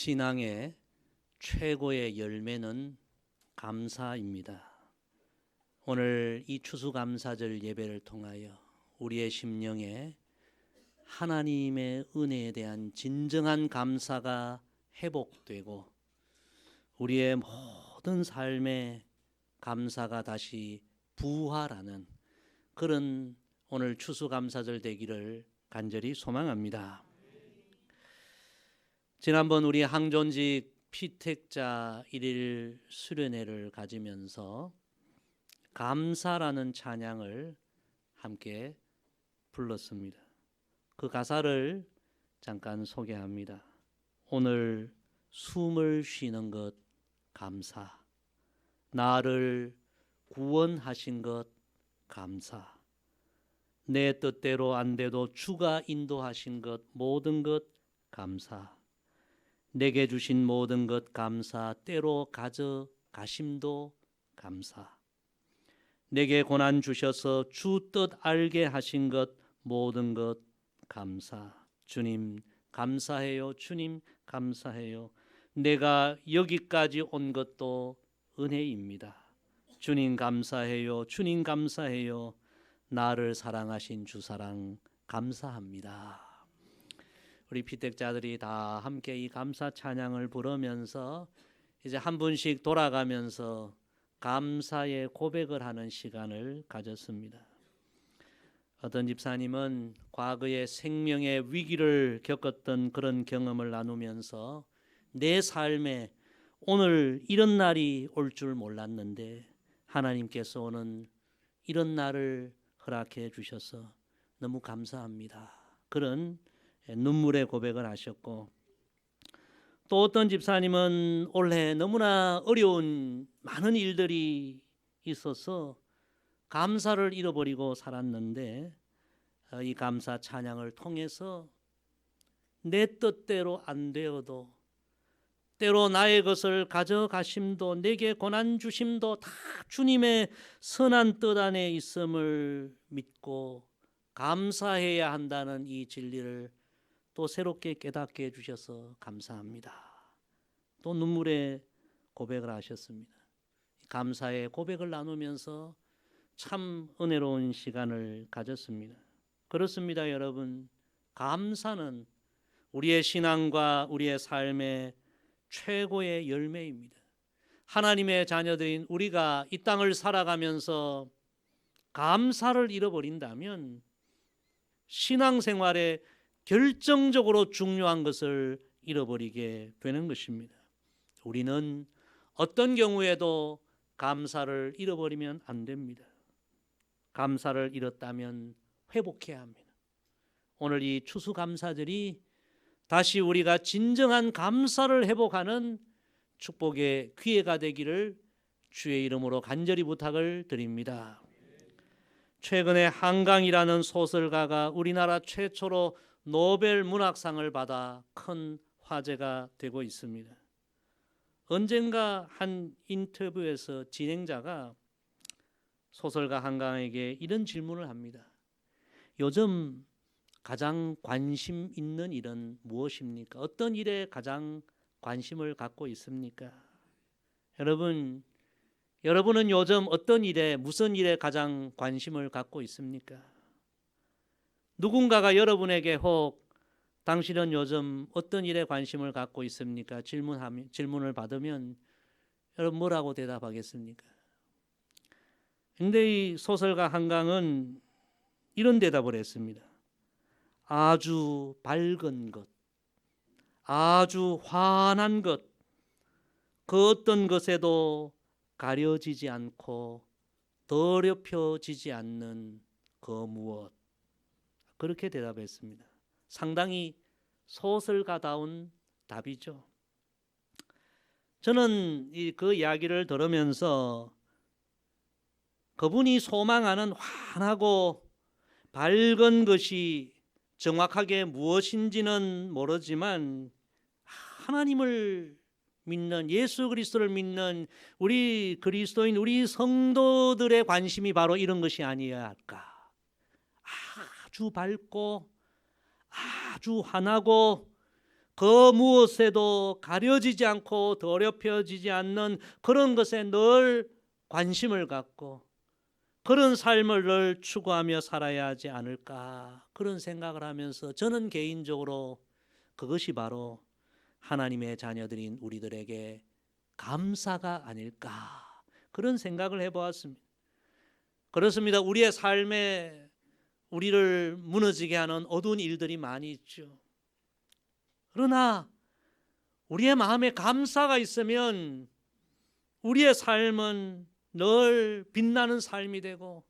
신앙의 최고의 열매는 감사입니다. 오늘 이 추수감사절 예배를 통하여 우리의 심령에 하나님의 은혜에 대한 진정한 감사가 회복되고 우리의 모든 삶에 감사가 다시 부활하는 그런 오늘 추수감사절 되기를 간절히 소망합니다. 지난번 우리 항존직 피택자 1일 수련회를 가지면서 감사라는 찬양을 함께 불렀습니다. 그 가사를 잠깐 소개합니다. 오늘 숨을 쉬는 것 감사, 나를 구원하신 것 감사, 내 뜻대로 안 돼도 주가 인도하신 것 모든 것 감사, 내게 주신 모든 것 감사, 때로 가져가심도 감사, 내게 고난 주셔서 주 뜻 알게 하신 것 모든 것 감사. 주님 감사해요. 주님 감사해요. 내가 여기까지 온 것도 은혜입니다. 주님 감사해요. 주님 감사해요. 나를 사랑하신 주 사랑 감사합니다. 우리 피택자들이 다 함께 이 감사 찬양을 부르면서 이제 한 분씩 돌아가면서 감사의 고백을 하는 시간을 가졌습니다. 어떤 집사님은 과거에 생명의 위기를 겪었던 그런 경험을 나누면서 내 삶에 오늘 이런 날이 올 줄 몰랐는데 하나님께서 오는 이런 날을 허락해 주셔서 너무 감사합니다. 그런 눈물의 고백을 하셨고, 또 어떤 집사님은 올해 너무나 어려운 많은 일들이 있어서 감사를 잃어버리고 살았는데 이 감사 찬양을 통해서 내 뜻대로 안 되어도 때로 나의 것을 가져가심도 내게 고난 주심도 다 주님의 선한 뜻 안에 있음을 믿고 감사해야 한다는 이 진리를 또 새롭게 깨닫게 해주셔서 감사합니다. 또 눈물의 고백을 하셨습니다. 감사의 고백을 나누면서 참 은혜로운 시간을 가졌습니다. 그렇습니다, 여러분. 감사는 우리의 신앙과 우리의 삶의 최고의 열매입니다. 하나님의 자녀들인 우리가 이 땅을 살아가면서 감사를 잃어버린다면 신앙생활에 결정적으로 중요한 것을 잃어버리게 되는 것입니다. 우리는 어떤 경우에도 감사를 잃어버리면 안 됩니다. 감사를 잃었다면 회복해야 합니다. 오늘 이 추수감사절이 다시 우리가 진정한 감사를 회복하는 축복의 기회가 되기를 주의 이름으로 간절히 부탁을 드립니다. 최근에 한강이라는 소설가가 우리나라 최초로 노벨 문학상을 받아 큰 화제가 되고 있습니다. 언젠가 한 인터뷰에서 진행자가 소설가 한강에게 이런 질문을 합니다. 요즘 가장 관심 있는 일은 무엇입니까? 어떤 일에 가장 관심을 갖고 있습니까? 여러분은 요즘 어떤 일에, 무슨 일에 가장 관심을 갖고 있습니까? 누군가가 여러분에게 혹 당신은 요즘 어떤 일에 관심을 갖고 있습니까? 질문을 받으면 여러분 뭐라고 대답하겠습니까? 근데 이 소설가 한강은 이런 대답을 했습니다. 아주 밝은 것, 아주 환한 것, 그 어떤 것에도 가려지지 않고 더럽혀지지 않는 그 무엇, 그렇게 대답했습니다. 상당히 소설가다운 답이죠. 저는 그 이야기를 들으면서 그분이 소망하는 환하고 밝은 것이 정확하게 무엇인지는 모르지만 하나님을 믿는, 예수 그리스도를 믿는 우리 그리스도인, 우리 성도들의 관심이 바로 이런 것이 아니어야 할까. 아주 밝고 아주 환하고 그 무엇에도 가려지지 않고 더럽혀지지 않는 그런 것에 늘 관심을 갖고 그런 삶을 늘 추구하며 살아야 하지 않을까, 그런 생각을 하면서 저는 개인적으로 그것이 바로 하나님의 자녀들인 우리들에게 감사가 아닐까, 그런 생각을 해보았습니다. 그렇습니다. 우리의 삶에 우리를 무너지게 하는 어두운 일들이 많이 있죠. 그러나 우리의 마음에 감사가 있으면 우리의 삶은 늘 빛나는 삶이 되고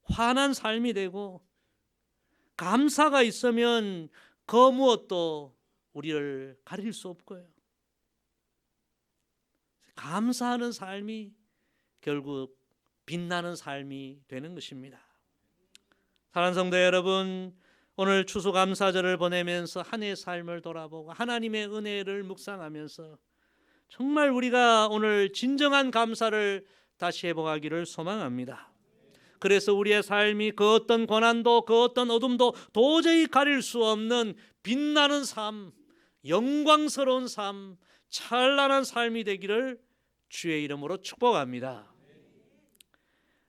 환한 삶이 되고, 감사가 있으면 그 무엇도 우리를 가릴 수 없고요. 감사하는 삶이 결국 빛나는 삶이 되는 것입니다. 사랑하는 성도 여러분, 오늘 추수감사절을 보내면서 한 해의 삶을 돌아보고 하나님의 은혜를 묵상하면서 정말 우리가 오늘 진정한 감사를 다시 회복하기를 소망합니다. 그래서 우리의 삶이 그 어떤 고난도 그 어떤 어둠도 도저히 가릴 수 없는 빛나는 삶, 영광스러운 삶, 찬란한 삶이 되기를 주의 이름으로 축복합니다.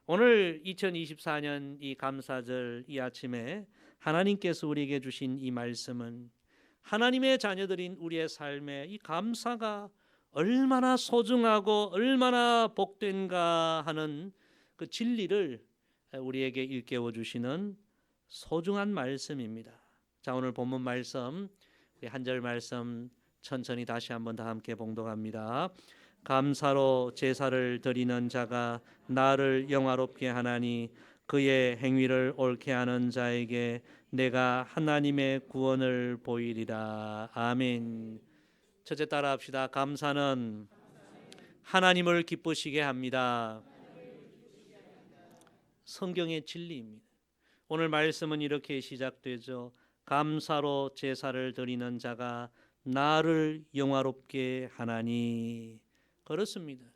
오늘 2024년 이 감사절 이 아침에 하나님께서 우리에게 주신 이 말씀은 하나님의 자녀들인 우리의 삶에 이 감사가 얼마나 소중하고 얼마나 복된가 하는 그 진리를 우리에게 일깨워 주시는 소중한 말씀입니다. 자, 오늘 본문 말씀 한 절 말씀 천천히 다시 한번 다 함께 봉독합니다. 감사로 제사를 드리는 자가 나를 영화롭게 하나니 그의 행위를 옳게 하는 자에게 내가 하나님의 구원을 보이리라. 아멘. 첫째 따라합시다. 감사는 하나님을 기쁘시게 합니다. 성경의 진리입니다. 오늘 말씀은 이렇게 시작되죠. 감사로 제사를 드리는 자가 나를 영화롭게 하나니. 그렇습니다.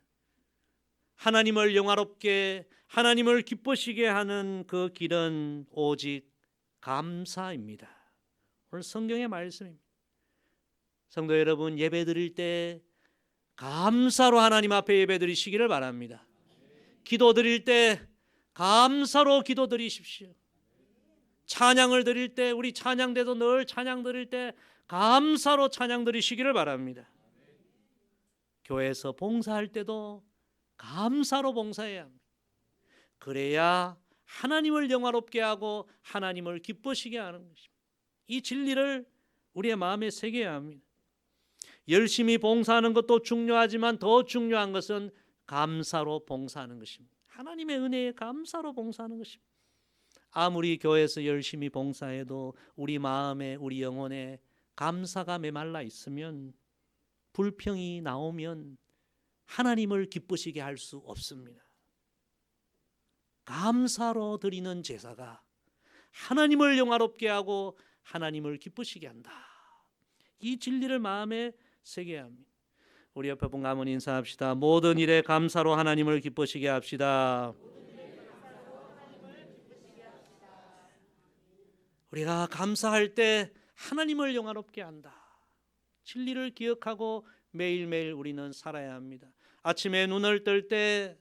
하나님을 영화롭게, 하나님을 기쁘시게 하는 그 길은 오직 감사입니다. 오늘 성경의 말씀입니다. 성도 여러분, 예배 드릴 때 감사로 하나님 앞에 예배 드리시기를 바랍니다. 기도 드릴 때 감사로 기도 드리십시오. 찬양을 드릴 때, 우리 찬양대도 늘 찬양 드릴 때 감사로 찬양 드리시기를 바랍니다. 교회에서 봉사할 때도 감사로 봉사해야 합니다. 그래야 하나님을 영화롭게 하고 하나님을 기쁘시게 하는 것입니다. 이 진리를 우리의 마음에 새겨야 합니다. 열심히 봉사하는 것도 중요하지만 더 중요한 것은 감사로 봉사하는 것입니다. 하나님의 은혜에 감사로 봉사하는 것입니다. 아무리 교회에서 열심히 봉사해도 우리 마음에, 우리 영혼에 감사가 메말라 있으면, 불평이 나오면 하나님을 기쁘시게 할 수 없습니다. 감사로 드리는 제사가 하나님을 영화롭게 하고 하나님을 기쁘시게 한다. 이 진리를 마음에 새겨야 합니다. 우리 옆에 분 가문 인사합시다. 모든 일에 감사로 하나님을 기쁘시게 합시다. 우리가 감사할 때 하나님을 영화롭게 한다. 진리를 기억하고 매일매일 우리는 살아야 합니다. 아침에 눈을 뜰 때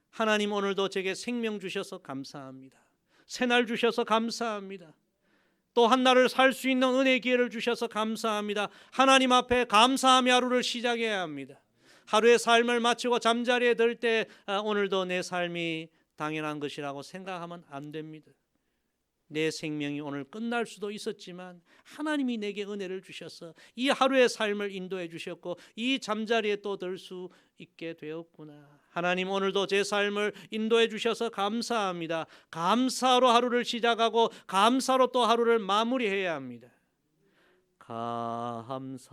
하나님 오늘도 제게 생명 주셔서 감사합니다. 새날 주셔서 감사합니다. 또 한 날을 살 수 있는 은혜의 기회를 주셔서 감사합니다. 하나님 앞에 감사하며 하루를 시작해야 합니다. 하루의 삶을 마치고 잠자리에 들 때 오늘도 내 삶이 당연한 것이라고 생각하면 안 됩니다. 내 생명이 오늘 끝날 수도 있었지만 하나님이 내게 은혜를 주셔서 이 하루의 삶을 인도해 주셨고 이 잠자리에 또 들 수 있게 되었구나. 하나님 오늘도 제 삶을 인도해 주셔서 감사합니다. 감사로 하루를 시작하고 감사로 또 하루를 마무리해야 합니다. 감사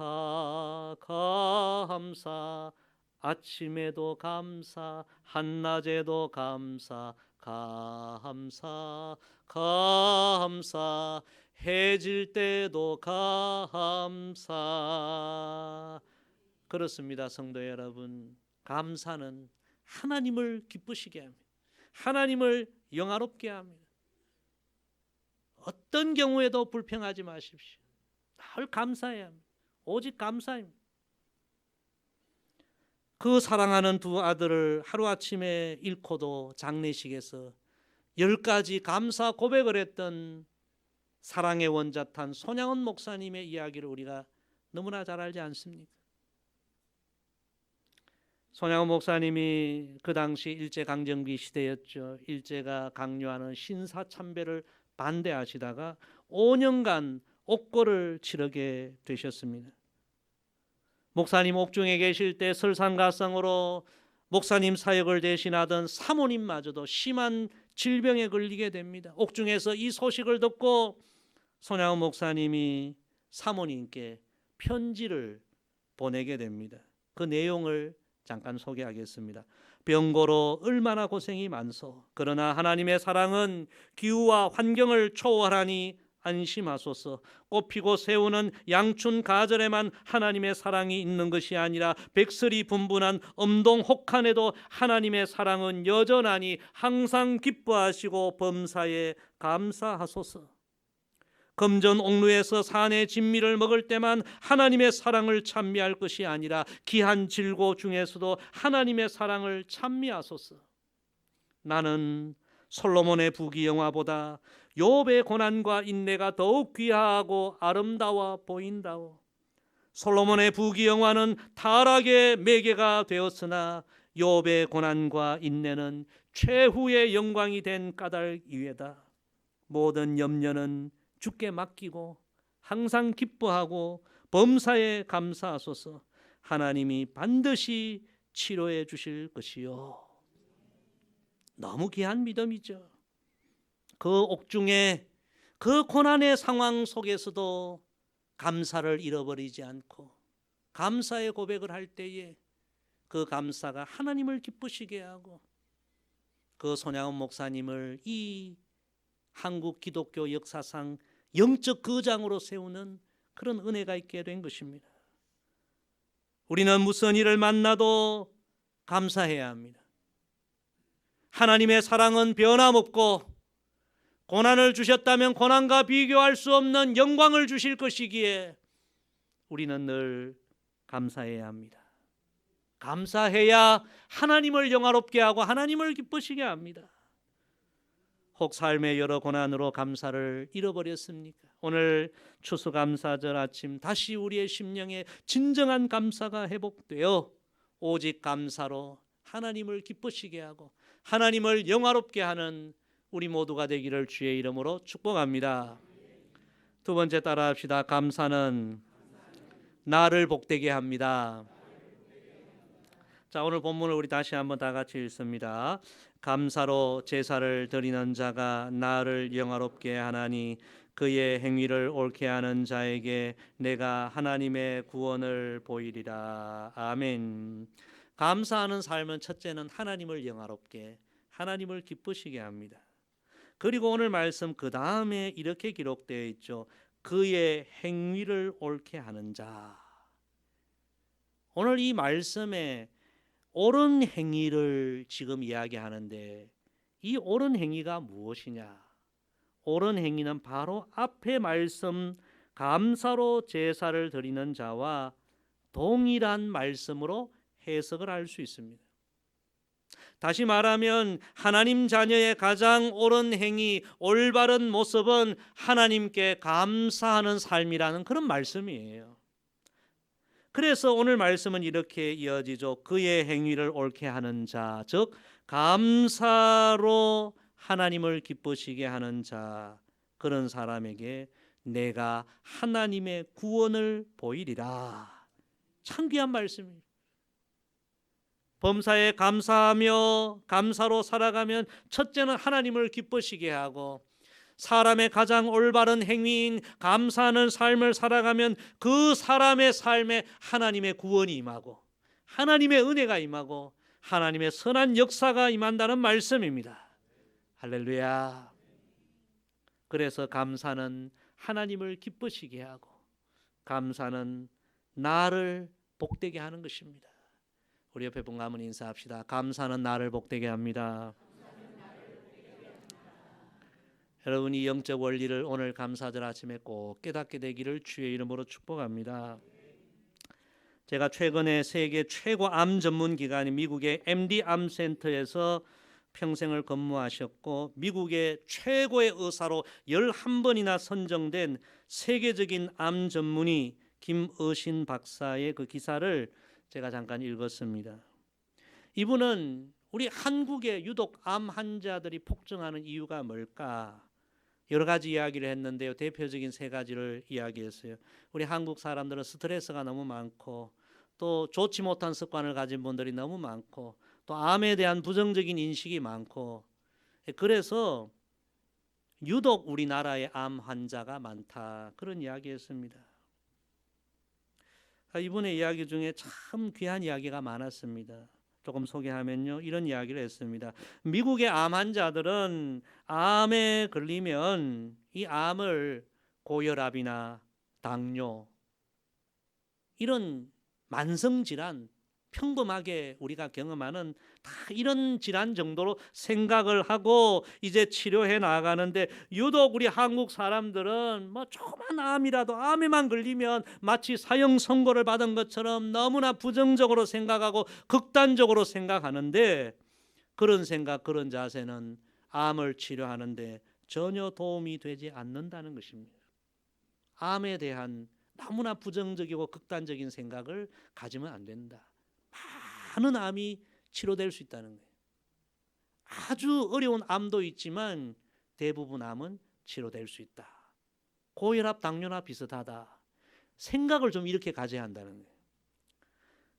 감사, 아침에도 감사, 한낮에도 감사, 감사 감사, 해질 때도 감사. 그렇습니다. 성도 여러분, 감사는 하나님을 기쁘시게 합니다. 하나님을 영화롭게 합니다. 어떤 경우에도 불평하지 마십시오. 늘 감사해야 합니다. 오직 감사입니다. 그 사랑하는 두 아들을 하루아침에 잃고도 장례식에서 10가지 감사 고백을 했던 사랑의 원자탄 손양원 목사님의 이야기를 우리가 너무나 잘 알지 않습니까? 손양원 목사님이 그 당시 일제강점기 시대였죠. 일제가 강요하는 신사참배를 반대하시다가 5년간 옥고를 치르게 되셨습니다. 목사님 옥중에 계실 때 설상가상으로 목사님 사역을 대신하던 사모님마저도 심한 질병에 걸리게 됩니다. 옥중에서 이 소식을 듣고 손양원 목사님이 사모님께 편지를 보내게 됩니다. 그 내용을 잠깐 소개하겠습니다. 병고로 얼마나 고생이 많소. 그러나 하나님의 사랑은 기후와 환경을 초월하니 안심하소서. 꽃피고 새우는 양춘 가절에만 하나님의 사랑이 있는 것이 아니라 백설이 분분한 엄동 혹한에도 하나님의 사랑은 여전하니 항상 기뻐하시고 범사에 감사하소서. 금전 옥루에서 산의 진미를 먹을 때만 하나님의 사랑을 찬미할 것이 아니라 귀한 질고 중에서도 하나님의 사랑을 찬미하소서. 나는 솔로몬의 부귀영화보다 욥의 고난과 인내가 더욱 귀하고 아름다워 보인다오. 솔로몬의 부귀영화는 타락의 매개가 되었으나 욥의 고난과 인내는 최후의 영광이 된 까닭이외다. 모든 염려는 주께 맡기고 항상 기뻐하고 범사에 감사하소서. 하나님이 반드시 치료해 주실 것이요. 너무 귀한 믿음이죠. 그 옥중에 그 고난의 상황 속에서도 감사를 잃어버리지 않고 감사의 고백을 할 때에 그 감사가 하나님을 기쁘시게 하고 그 손양원 목사님을 이 한국 기독교 역사상 영적 거장으로 세우는 그런 은혜가 있게 된 것입니다. 우리는 무슨 일을 만나도 감사해야 합니다. 하나님의 사랑은 변함없고 고난을 주셨다면 고난과 비교할 수 없는 영광을 주실 것이기에 우리는 늘 감사해야 합니다. 감사해야 하나님을 영화롭게 하고 하나님을 기쁘시게 합니다. 혹 삶의 여러 고난으로 감사를 잃어버렸습니까? 오늘 추수감사절 아침 다시 우리의 심령에 진정한 감사가 회복되어 오직 감사로 하나님을 기쁘시게 하고 하나님을 영화롭게 하는 우리 모두가 되기를 주의 이름으로 축복합니다. 두 번째 따라합시다. 감사는 나를 복되게 합니다. 자, 오늘 본문을 우리 다시 한번 다 같이 읽습니다. 감사로 제사를 드리는 자가 나를 영화롭게 하나니 그의 행위를 옳게 하는 자에게 내가 하나님의 구원을 보이리라. 아멘. 감사하는 삶은 첫째는 하나님을 영화롭게, 하나님을 기쁘시게 합니다. 그리고 오늘 말씀 그 다음에 이렇게 기록되어 있죠. 그의 행위를 옳게 하는 자. 오늘 이 말씀에 옳은 행위를 지금 이야기하는데 이 옳은 행위가 무엇이냐? 옳은 행위는 바로 앞에 말씀 감사로 제사를 드리는 자와 동일한 말씀으로 해석을 할 수 있습니다. 다시 말하면 하나님 자녀의 가장 옳은 행위, 올바른 모습은 하나님께 감사하는 삶이라는 그런 말씀이에요. 그래서 오늘 말씀은 이렇게 이어지죠. 그의 행위를 옳게 하는 자, 즉 감사로 하나님을 기쁘시게 하는 자, 그런 사람에게 내가 하나님의 구원을 보이리라. 참 귀한 말씀입니다. 범사에 감사하며 감사로 살아가면 첫째는 하나님을 기쁘시게 하고 사람의 가장 올바른 행위인 감사하는 삶을 살아가면 그 사람의 삶에 하나님의 구원이 임하고 하나님의 은혜가 임하고 하나님의 선한 역사가 임한다는 말씀입니다. 할렐루야. 그래서 감사는 하나님을 기쁘시게 하고 감사는 나를 복되게 하는 것입니다. 우리 옆에 분 한번 인사합시다. 감사는 나를 복되게 합니다. 여러분, 이 영적 원리를 오늘 감사절 아침에 꼭 깨닫게 되기를 주의 이름으로 축복합니다. 제가 최근에 세계 최고 암 전문 기관인 미국의 MD 암 센터에서 평생을 근무하셨고 미국의 최고의 의사로 11번이나 선정된 세계적인 암 전문의 김의신 박사의 그 기사를 제가 잠깐 읽었습니다. 이분은 우리 한국에 유독 암 환자들이 폭증하는 이유가 뭘까? 여러 가지 이야기를 했는데요. 대표적인 세 가지를 이야기했어요. 우리 한국 사람들은 스트레스가 너무 많고 또 좋지 못한 습관을 가진 분들이 너무 많고 또 암에 대한 부정적인 인식이 많고 그래서 유독 우리나라에 암 환자가 많다. 그런 이야기했습니다. 이분의 이야기 중에 참 귀한 이야기가 많았습니다. 조금 소개하면요. 이런 이야기를 했습니다. 미국의 암 환자들은 암에 걸리면 이 암을 고혈압이나 당뇨 이런 만성질환 평범하게 우리가 경험하는 다 이런 질환 정도로 생각을 하고 이제 치료해 나가는데 유독 우리 한국 사람들은 뭐 조그만 암이라도 암에만 걸리면 마치 사형 선고를 받은 것처럼 너무나 부정적으로 생각하고 극단적으로 생각하는데 그런 생각 그런 자세는 암을 치료하는데 전혀 도움이 되지 않는다는 것입니다. 암에 대한 너무나 부정적이고 극단적인 생각을 가지면 안 된다. 많은 암이 치료될 수 있다는 거예요. 아주 어려운 암도 있지만 대부분 암은 치료될 수 있다. 고혈압, 당뇨나 비슷하다. 생각을 좀 이렇게 가져야 한다는 거예요.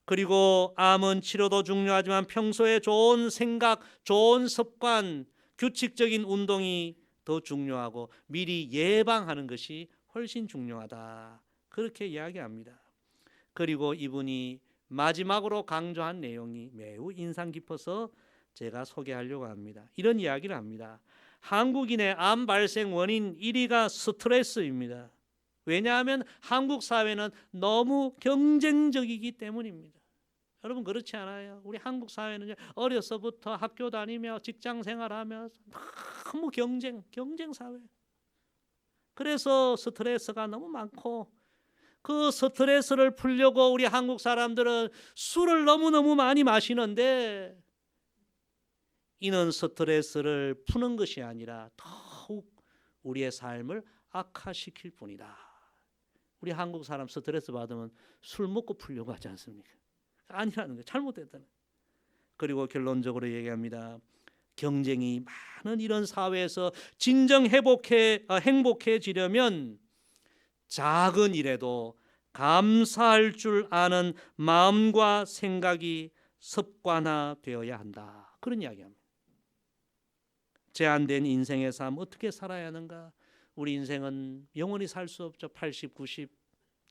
그리고 암은 치료도 중요하지만 평소에 좋은 생각, 좋은 습관, 규칙적인 운동이 더 중요하고 미리 예방하는 것이 훨씬 중요하다. 그렇게 이야기합니다. 그리고 이분이 마지막으로 강조한 내용이 매우 인상 깊어서 제가 소개하려고 합니다. 이런 이야기를 합니다. 한국인의 암 발생 원인 1위가 스트레스입니다. 왜냐하면 한국 사회는 너무 경쟁적이기 때문입니다. 여러분 그렇지 않아요? 우리 한국 사회는 어려서부터 학교 다니며 직장 생활하며 너무 경쟁 사회. 그래서 스트레스가 너무 많고 그 스트레스를 풀려고 우리 한국 사람들은 술을 너무너무 많이 마시는데 이는 스트레스를 푸는 것이 아니라 더욱 우리의 삶을 악화시킬 뿐이다. 우리 한국 사람 스트레스 받으면 술 먹고 풀려고 하지 않습니까? 아니라는 거예요. 잘못됐다는 거예요. 그리고 결론적으로 얘기합니다. 경쟁이 많은 이런 사회에서 진정 행복해지려면 작은 일에도 감사할 줄 아는 마음과 생각이 습관화되어야 한다. 그런 이야기합니다. 제한된 인생의 삶 어떻게 살아야 하는가? 우리 인생은 영원히 살 수 없죠. 80, 90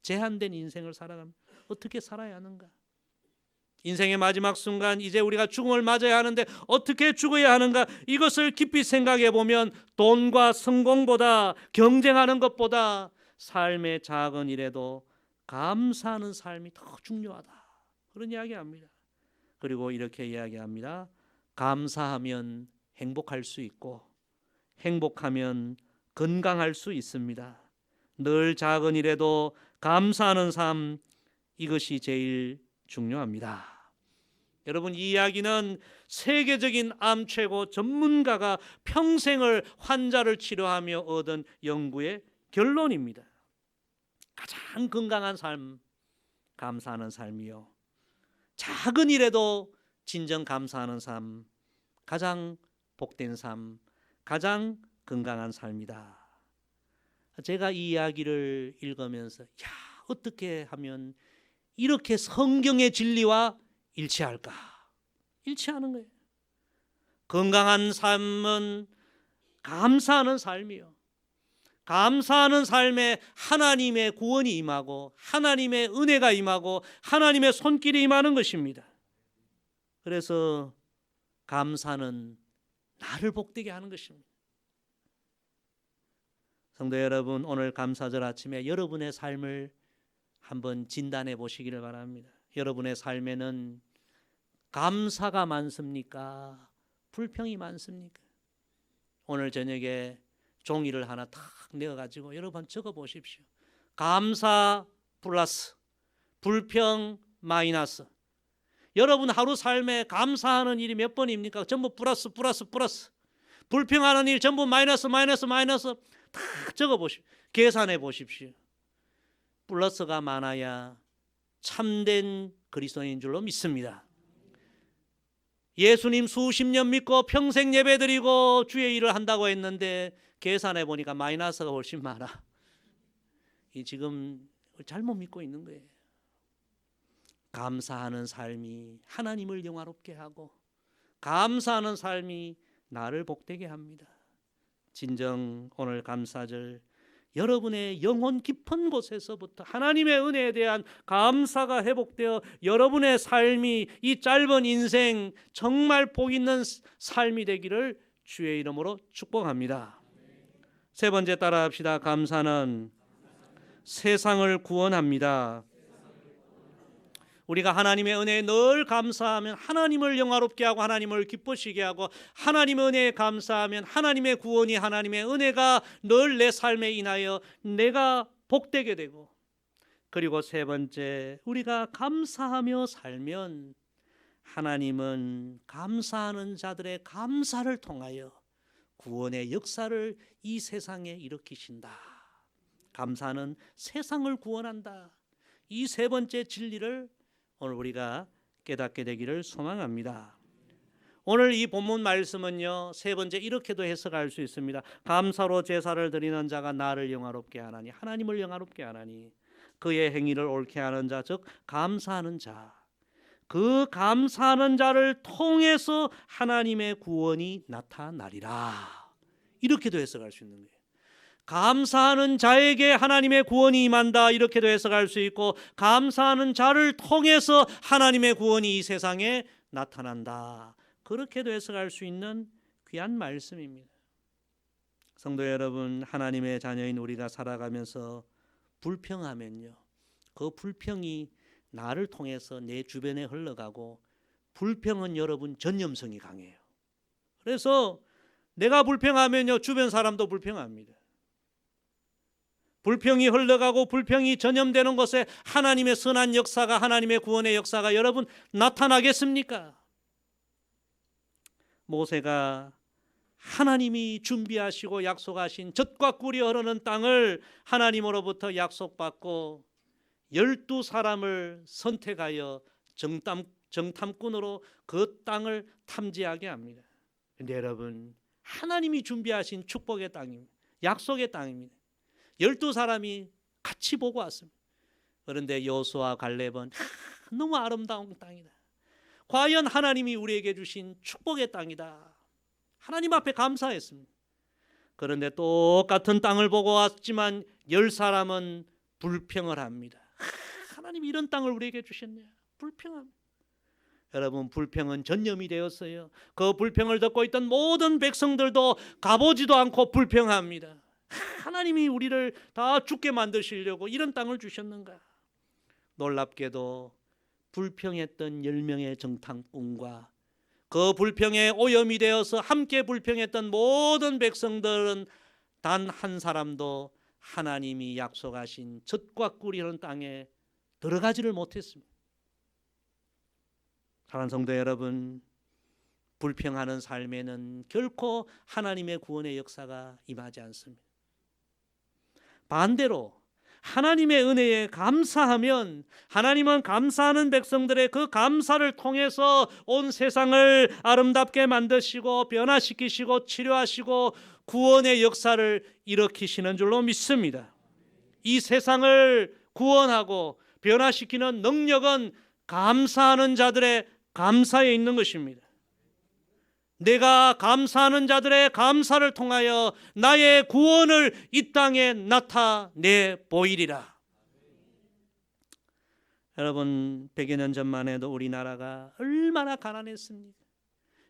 제한된 인생을 살아가면 어떻게 살아야 하는가? 인생의 마지막 순간 이제 우리가 죽음을 맞아야 하는데 어떻게 죽어야 하는가? 이것을 깊이 생각해 보면 돈과 성공보다 경쟁하는 것보다 삶의 작은 일에도 감사하는 삶이 더 중요하다. 그런 이야기합니다. 그리고 이렇게 이야기합니다. 감사하면 행복할 수 있고 행복하면 건강할 수 있습니다. 늘 작은 일에도 감사하는 삶 이것이 제일 중요합니다. 여러분 이 이야기는 세계적인 암 최고 전문가가 평생을 환자를 치료하며 얻은 연구의 결론입니다. 가장 건강한 삶, 감사하는 삶이요. 작은 일에도 진정 감사하는 삶, 가장 복된 삶, 가장 건강한 삶이다. 제가 이 이야기를 읽으면서 어떻게 하면 이렇게 성경의 진리와 일치할까? 일치하는 거예요. 건강한 삶은 감사하는 삶이요. 감사하는 삶에 하나님의 구원이 임하고 하나님의 은혜가 임하고 하나님의 손길이 임하는 것입니다. 그래서 감사는 나를 복되게 하는 것입니다. 성도 여러분, 오늘 감사절 아침에 여러분의 삶을 한번 진단해 보시기를 바랍니다. 여러분의 삶에는 감사가 많습니까? 불평이 많습니까? 오늘 저녁에 종이를 하나 탁 내어가지고 여러분 적어 보십시오. 감사 플러스 불평 마이너스. 여러분 하루 삶에 감사하는 일이 몇 번입니까? 전부 플러스 플러스 플러스. 불평하는 일 전부 마이너스 마이너스 마이너스. 다 적어보십시오. 계산해 보십시오. 플러스가 많아야 참된 그리스도인인 줄로 믿습니다. 예수님 수십 년 믿고 평생 예배드리고 주의 일을 한다고 했는데 계산해 보니까 마이너스가 훨씬 많아. 이 지금 잘못 믿고 있는 거예요. 감사하는 삶이 하나님을 영화롭게 하고 감사하는 삶이 나를 복되게 합니다. 진정 오늘 감사절 여러분의 영혼 깊은 곳에서부터 하나님의 은혜에 대한 감사가 회복되어 여러분의 삶이 이 짧은 인생 정말 복 있는 삶이 되기를 주의 이름으로 축복합니다. 세 번째 따라합시다. 감사는 세상을 구원합니다. 우리가 하나님의 은혜에 늘 감사하면 하나님을 영화롭게 하고 하나님을 기쁘시게 하고 하나님의 은혜에 감사하면 하나님의 구원이 하나님의 은혜가 늘 내 삶에 인하여 내가 복되게 되고, 그리고 세 번째 우리가 감사하며 살면 하나님은 감사하는 자들의 감사를 통하여 구원의 역사를 이 세상에 일으키신다. 감사는 세상을 구원한다. 이 세 번째 진리를 오늘 우리가 깨닫게 되기를 소망합니다. 오늘 이 본문 말씀은요, 세 번째 이렇게도 해석할 수 있습니다. 감사로 제사를 드리는 자가 나를 영화롭게 하나니, 하나님을 영화롭게 하나니, 그의 행위를 옳게 하는 자, 즉 감사하는 자, 그 감사하는 자를 통해서 하나님의 구원이 나타나리라. 이렇게도 해석할 수 있는 거예요. 감사하는 자에게 하나님의 구원이 임한다, 이렇게도 해석할 수 있고, 감사하는 자를 통해서 하나님의 구원이 이 세상에 나타난다, 그렇게도 해석할 수 있는 귀한 말씀입니다. 성도 여러분, 하나님의 자녀인 우리가 살아가면서 불평하면요, 그 불평이 나를 통해서 내 주변에 흘러가고, 불평은 여러분 전염성이 강해요. 그래서 내가 불평하면요, 주변 사람도 불평합니다. 불평이 흘러가고 불평이 전염되는 곳에 하나님의 선한 역사가, 하나님의 구원의 역사가 여러분 나타나겠습니까? 모세가 하나님이 준비하시고 약속하신 젖과 꿀이 흐르는 땅을 하나님으로부터 약속받고 12사람을 선택하여 정탐꾼으로 그 땅을 탐지하게 합니다. 그런데 여러분, 하나님이 준비하신 축복의 땅입니다. 약속의 땅입니다. 12사람이 같이 보고 왔습니다. 그런데 여호수아와 갈렙은 너무 아름다운 땅이다, 과연 하나님이 우리에게 주신 축복의 땅이다, 하나님 앞에 감사했습니다. 그런데 똑같은 땅을 보고 왔지만 10사람은 불평을 합니다. 하나님 이런 땅을 우리에게 주셨냐, 불평합니다. 여러분, 불평은 전염이 되었어요. 그 불평을 듣고 있던 모든 백성들도 가보지도 않고 불평합니다. 하나님이 우리를 다 죽게 만드시려고 이런 땅을 주셨는가? 놀랍게도 불평했던 10명의 정탐꾼과 그 불평에 오염이 되어서 함께 불평했던 모든 백성들은 단 한 사람도 하나님이 약속하신 젖과 꿀이 흐르는 땅에 들어가지를 못했습니다. 사랑하는 성도 여러분, 불평하는 삶에는 결코 하나님의 구원의 역사가 임하지 않습니다. 반대로 하나님의 은혜에 감사하면 하나님은 감사하는 백성들의 그 감사를 통해서 온 세상을 아름답게 만드시고 변화시키시고 치료하시고 구원의 역사를 일으키시는 줄로 믿습니다. 이 세상을 구원하고 변화시키는 능력은 감사하는 자들의 감사에 있는 것입니다. 내가 감사하는 자들의 감사를 통하여 나의 구원을 이 땅에 나타내 보이리라. 여러분, 100여 년 전만 해도 우리나라가 얼마나 가난했습니까?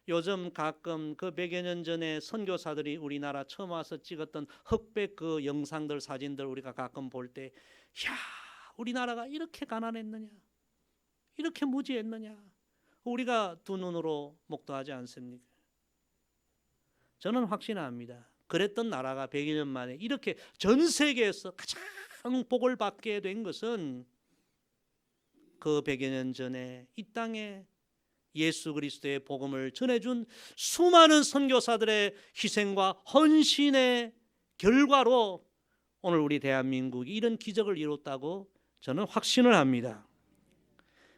요즘 가끔 그 100여 년 전에 선교사들이 우리나라 처음 와서 찍었던 흑백 그 영상들, 사진들 우리가 가끔 볼 때, 야, 우리나라가 이렇게 가난했느냐, 이렇게 무지했느냐, 우리가 두 눈으로 목도하지 않습니까? 저는 확신합니다. 그랬던 나라가 100여 년 만에 이렇게 전 세계에서 가장 복을 받게 된 것은 그 100여 년 전에 이 땅에 예수 그리스도의 복음을 전해준 수많은 선교사들의 희생과 헌신의 결과로 오늘 우리 대한민국이 이런 기적을 이뤘다고 저는 확신을 합니다.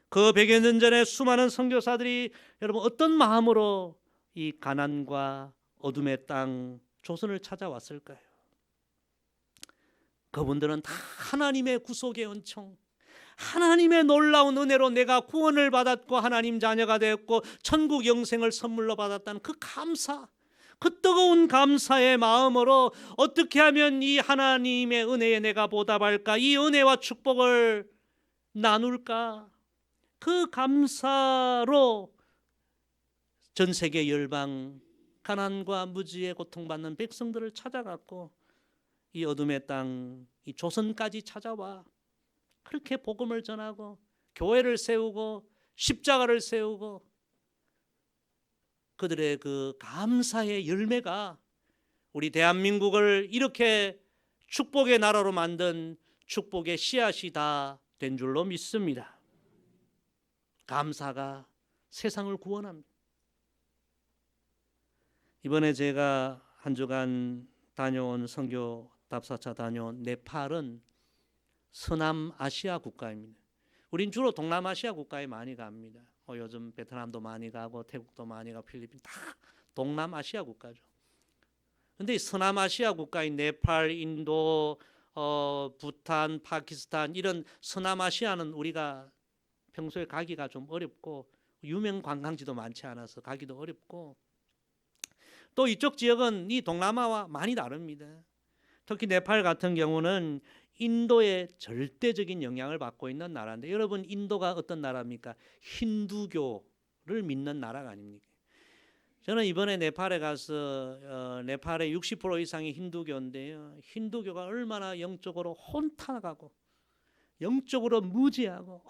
그 100여 년 전에 수많은 선교사들이 여러분 어떤 마음으로 이 가난과 어둠의 땅 조선을 찾아왔을까요? 그분들은 다 하나님의 구속의 은총, 하나님의 놀라운 은혜로 내가 구원을 받았고 하나님 자녀가 되었고 천국 영생을 선물로 받았다는 그 감사, 그 뜨거운 감사의 마음으로 어떻게 하면 이 하나님의 은혜에 내가 보답할까, 이 은혜와 축복을 나눌까, 그 감사로 전 세계 열방 가난과 무지에 고통받는 백성들을 찾아갔고 이 어둠의 땅, 이 조선까지 찾아와 그렇게 복음을 전하고 교회를 세우고 십자가를 세우고 그들의 그 감사의 열매가 우리 대한민국을 이렇게 축복의 나라로 만든 축복의 씨앗이 다 된 줄로 믿습니다. 감사가 세상을 구원합니다. 이번에 제가 한 주간 다녀온 선교 답사차 다녀온 네팔은 서남아시아 국가입니다. 우린 주로 동남아시아 국가에 많이 갑니다. 요즘 베트남도 많이 가고 태국도 많이 가고 필리핀 다 동남아시아 국가죠. 그런데 서남아시아 국가인 네팔, 인도, 부탄, 파키스탄 이런 서남아시아는 우리가 평소에 가기가 좀 어렵고 유명 관광지도 많지 않아서 가기도 어렵고 또 이쪽 지역은 이 동남아와 많이 다릅니다. 특히 네팔 같은 경우는 인도의 절대적인 영향을 받고 있는 나라인데 여러분 인도가 어떤 나라입니까? 힌두교를 믿는 나라가 아닙니까? 저는 이번에 네팔에 가서 네팔의 60% 이상이 힌두교인데요. 힌두교가 얼마나 영적으로 혼탁하고 영적으로 무지하고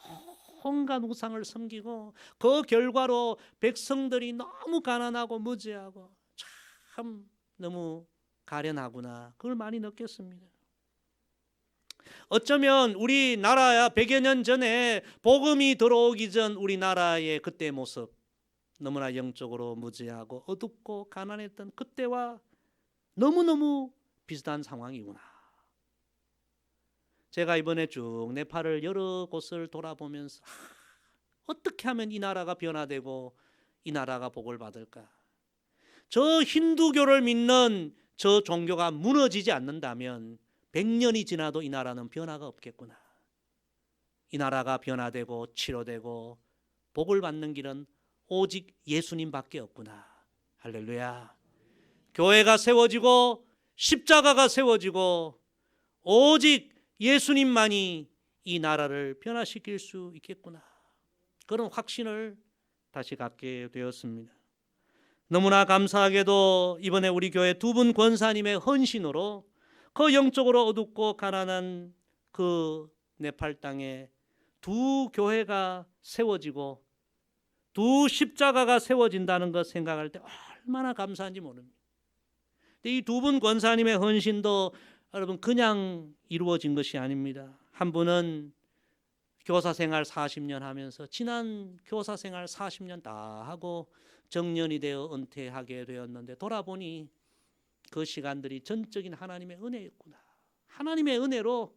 온갖 우상을 섬기고 그 결과로 백성들이 너무 가난하고 무지하고 참 너무 가련하구나. 그걸 많이 느꼈습니다. 어쩌면 우리나라야 100여 년 전에 복음이 들어오기 전 우리나라의 그때 모습 너무나 영적으로 무지하고 어둡고 가난했던 그때와 너무너무 비슷한 상황이구나. 제가 이번에 쭉 네팔을 여러 곳을 돌아보면서 어떻게 하면 이 나라가 변화되고 이 나라가 복을 받을까? 저 힌두교를 믿는 저 종교가 무너지지 않는다면 100년이 지나도 이 나라는 변화가 없겠구나. 이 나라가 변화되고 치료되고 복을 받는 길은 오직 예수님밖에 없구나. 할렐루야. 교회가 세워지고 십자가가 세워지고 오직 예수님만이 이 나라를 변화시킬 수 있겠구나. 그런 확신을 다시 갖게 되었습니다. 너무나 감사하게도 이번에 우리 교회 두 분 권사님의 헌신으로 그 영적으로 어둡고 가난한 그 네팔 땅에 두 교회가 세워지고 두 십자가가 세워진다는 것 생각할 때 얼마나 감사한지 모릅니다. 이 두 분 권사님의 헌신도 여러분 그냥 이루어진 것이 아닙니다. 한 분은 교사 생활 40년 하면서 지난 교사 생활 40년 다 하고 정년이 되어 은퇴하게 되었는데 돌아보니 그 시간들이 전적인 하나님의 은혜였구나. 하나님의 은혜로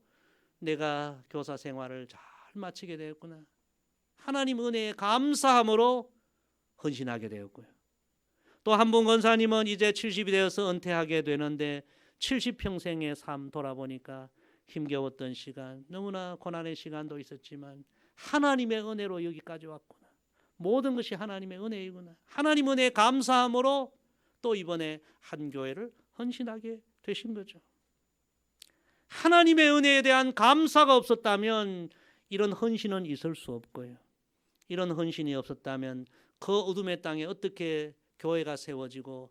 내가 교사 생활을 잘 마치게 되었구나. 하나님 은혜에 감사함으로 헌신하게 되었고요. 또 한 분 권사님은 이제 70이 되어서 은퇴하게 되는데 70평생의 삶 돌아보니까 힘겨웠던 시간, 너무나 고난의 시간도 있었지만 하나님의 은혜로 여기까지 왔구나. 모든 것이 하나님의 은혜이구나. 하나님 은혜에 감사함으로 또 이번에 한 교회를 헌신하게 되신 거죠. 하나님의 은혜에 대한 감사가 없었다면 이런 헌신은 있을 수 없고요. 이런 헌신이 없었다면 그 어둠의 땅에 어떻게 교회가 세워지고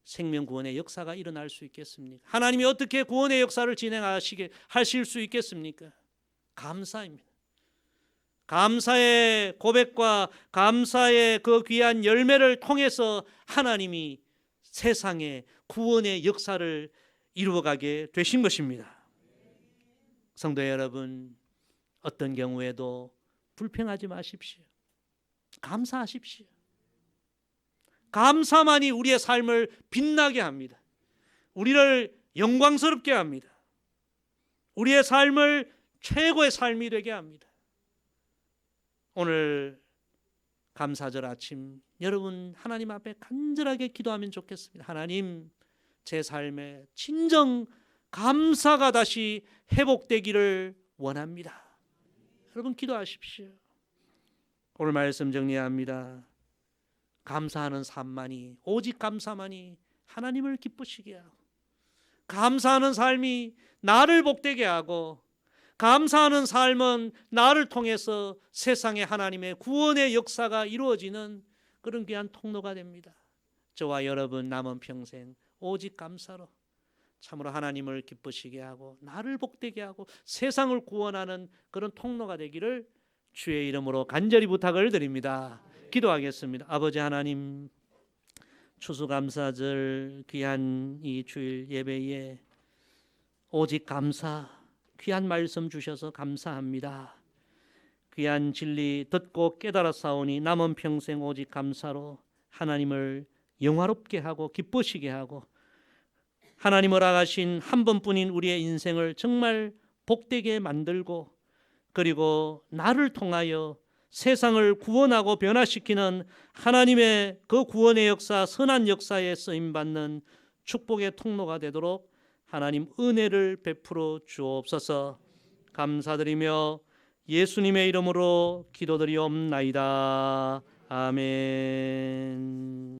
생명구원의 역사가 일어날 수 있겠습니까? 하나님이 어떻게 구원의 역사를 하실 수 있겠습니까? 감사입니다. 감사의 고백과 감사의 그 귀한 열매를 통해서 하나님이 세상에 구원의 역사를 이루어가게 되신 것입니다. 성도 여러분, 어떤 경우에도 불평하지 마십시오. 감사하십시오. 감사만이 우리의 삶을 빛나게 합니다. 우리를 영광스럽게 합니다. 우리의 삶을 최고의 삶이 되게 합니다. 오늘 감사절 아침 여러분 하나님 앞에 간절하게 기도하면 좋겠습니다. 하나님, 제 삶에 진정 감사가 다시 회복되기를 원합니다. 여러분 기도하십시오. 오늘 말씀 정리합니다. 감사하는 삶만이, 오직 감사만이 하나님을 기쁘시게 하고, 감사하는 삶이 나를 복되게 하고, 감사하는 삶은 나를 통해서 세상에 하나님의 구원의 역사가 이루어지는 그런 귀한 통로가 됩니다. 저와 여러분 남은 평생 오직 감사로 참으로 하나님을 기쁘시게 하고 나를 복되게 하고 세상을 구원하는 그런 통로가 되기를 주의 이름으로 간절히 부탁을 드립니다. 기도하겠습니다. 아버지 하나님, 추수감사절 귀한 이 주일 예배에 오직 감사, 귀한 말씀 주셔서 감사합니다. 귀한 진리 듣고 깨달았사오니 남은 평생 오직 감사로 하나님을 영화롭게 하고 기쁘시게 하고 하나님을 알아가신 한 번뿐인 우리의 인생을 정말 복되게 만들고, 그리고 나를 통하여 세상을 구원하고 변화시키는 하나님의 그 구원의 역사, 선한 역사에 쓰임받는 축복의 통로가 되도록 하나님 은혜를 베풀어 주옵소서. 감사드리며 예수님의 이름으로 기도드리옵나이다. 아멘.